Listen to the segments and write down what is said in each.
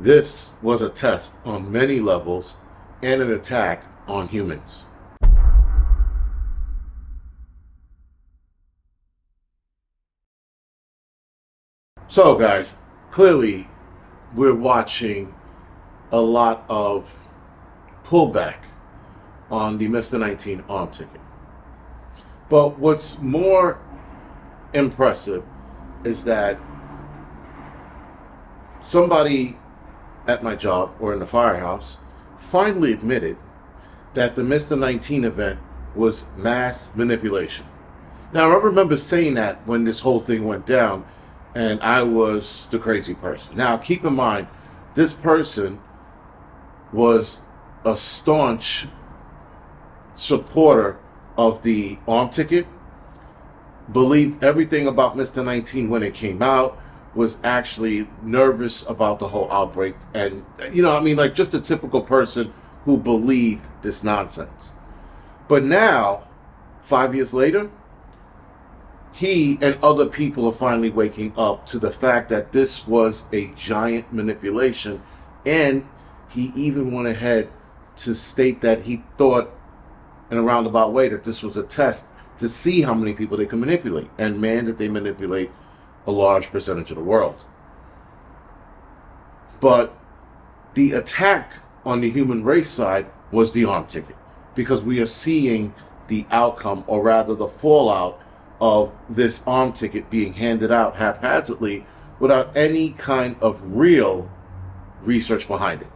This was a test on many levels and an attack on humans. So, guys, clearly we're watching a lot of pullback on the Mr. 19 arm ticket. But what's more impressive is that somebody at my job or in the firehouse finally admitted that the Mr. 19 event was mass manipulation. Now, I remember saying that when this whole thing went down, and I was the crazy person. Now, keep in mind, this person was a staunch supporter of the arm ticket, believed everything about Mr. 19 when it came out, was actually nervous about the whole outbreak, and, like just a typical person who believed this nonsense. But now, 5 years later, he and other people are finally waking up to the fact that this was a giant manipulation, and he even went ahead to state that he thought in a roundabout way that this was a test to see how many people they can manipulate, and man, that they manipulate a large percentage of the world. But the attack on the human race side was the arm ticket, because we are seeing the outcome, or rather the fallout, of this arm ticket being handed out haphazardly without any kind of real research behind it.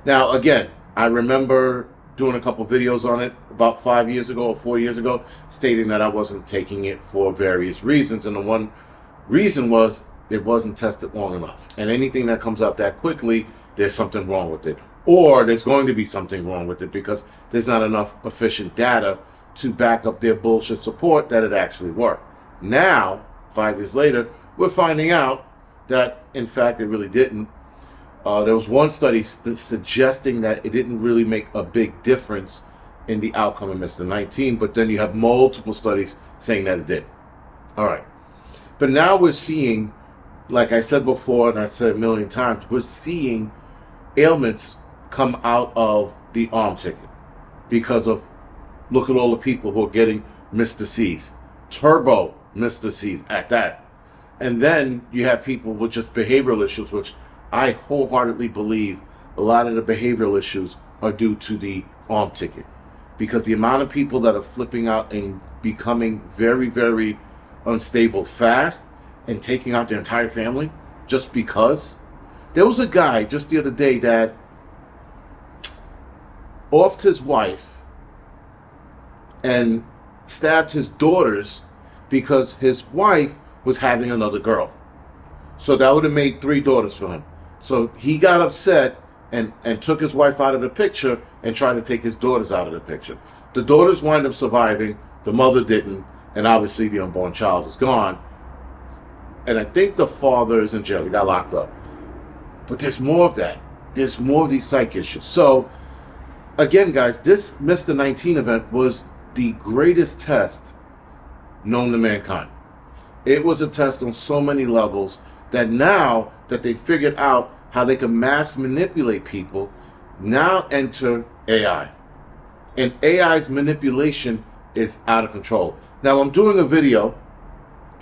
Now, again, I remember doing a couple videos on it about 5 years ago or 4 years ago, stating that I wasn't taking it for various reasons. And the one reason was it wasn't tested long enough. And anything that comes out that quickly, there's something wrong with it. Or there's going to be something wrong with it because there's not enough efficient data to back up their bullshit support that it actually worked. Now, 5 years later, we're finding out that, in fact, it really didn't. There was one study suggesting that it didn't really make a big difference in the outcome of Mr. 19, but then you have multiple studies saying that it did. All right. But now we're seeing, like I said before, and I said a million times, we're seeing ailments come out of the arm ticket because of, look at all the people who are getting Mr. C's, turbo Mr. C's at that. And then you have people with just behavioral issues, which I wholeheartedly believe a lot of the behavioral issues are due to the arm ticket. Because the amount of people that are flipping out and becoming very, very unstable fast and taking out their entire family just because. There was a guy just the other day that offed his wife and stabbed his daughters because his wife was having another girl. So that would have made 3 daughters for him. So he got upset and took his wife out of the picture and tried to take his daughters out of the picture. The daughters wind up surviving, the mother didn't, and obviously the unborn child is gone. And I think the father is in jail. He got locked up. But there's more of that. There's more of these psych issues. So, again, guys, this Mr. 19 event was the greatest test known to mankind. It was a test on so many levels that now that they figured out how they can mass manipulate people, now enter AI. And AI's manipulation is out of control. Now, I'm doing a video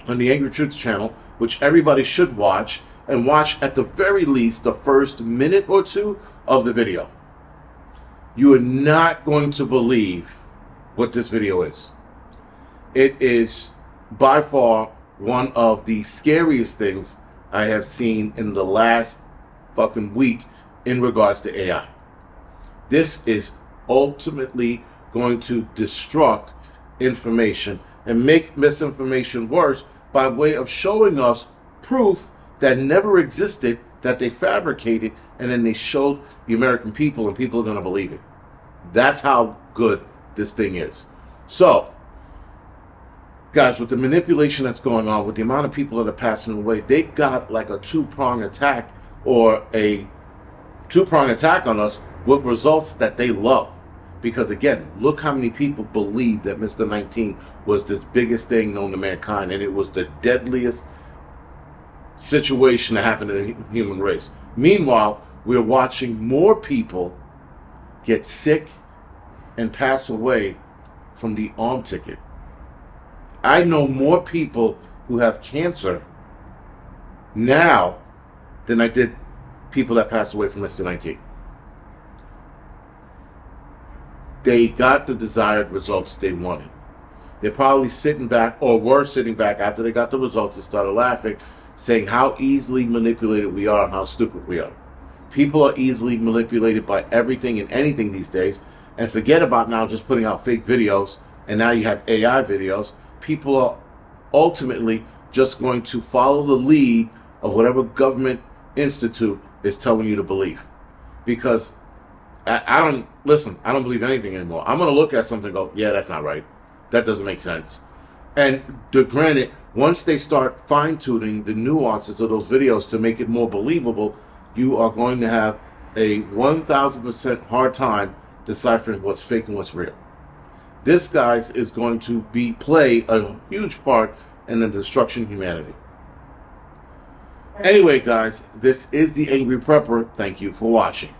on the Angry Truth channel, which everybody should watch, and watch at the very least the first minute or two of the video. You are not going to believe what this video is. It is by far one of the scariest things I have seen in the last fucking week in regards to AI. This is ultimately going to destruct information and make misinformation worse by way of showing us proof that never existed, that they fabricated, and then they showed the American people, and people are going to believe it. That's how good this thing is. So, guys, with the manipulation that's going on, with the amount of people that are passing away, they got like a two-prong attack, or a two-prong attack on us with results that they love. Because again, look how many people believed that Mr. 19 was this biggest thing known to mankind, and it was the deadliest situation that happened in the human race. Meanwhile, we're watching more people get sick and pass away from the arm ticket. I know more people who have cancer now than I did people that passed away from ST19. They got the desired results they wanted. They're probably sitting back, or were sitting back after they got the results and started laughing, saying how easily manipulated we are and how stupid we are. People are easily manipulated by everything and anything these days, and forget about now just putting out fake videos, and now you have AI videos. People are ultimately just going to follow the lead of whatever government institute is telling you to believe. Because I don't believe anything anymore. I'm going to look at something and go, yeah, that's not right. That doesn't make sense. And granted, once they start fine-tuning the nuances of those videos to make it more believable, you are going to have a 1,000% hard time deciphering what's fake and what's real. This, guys, is going to play a huge part in the destruction of humanity. Anyway, guys, this is the Angry Prepper. Thank you for watching.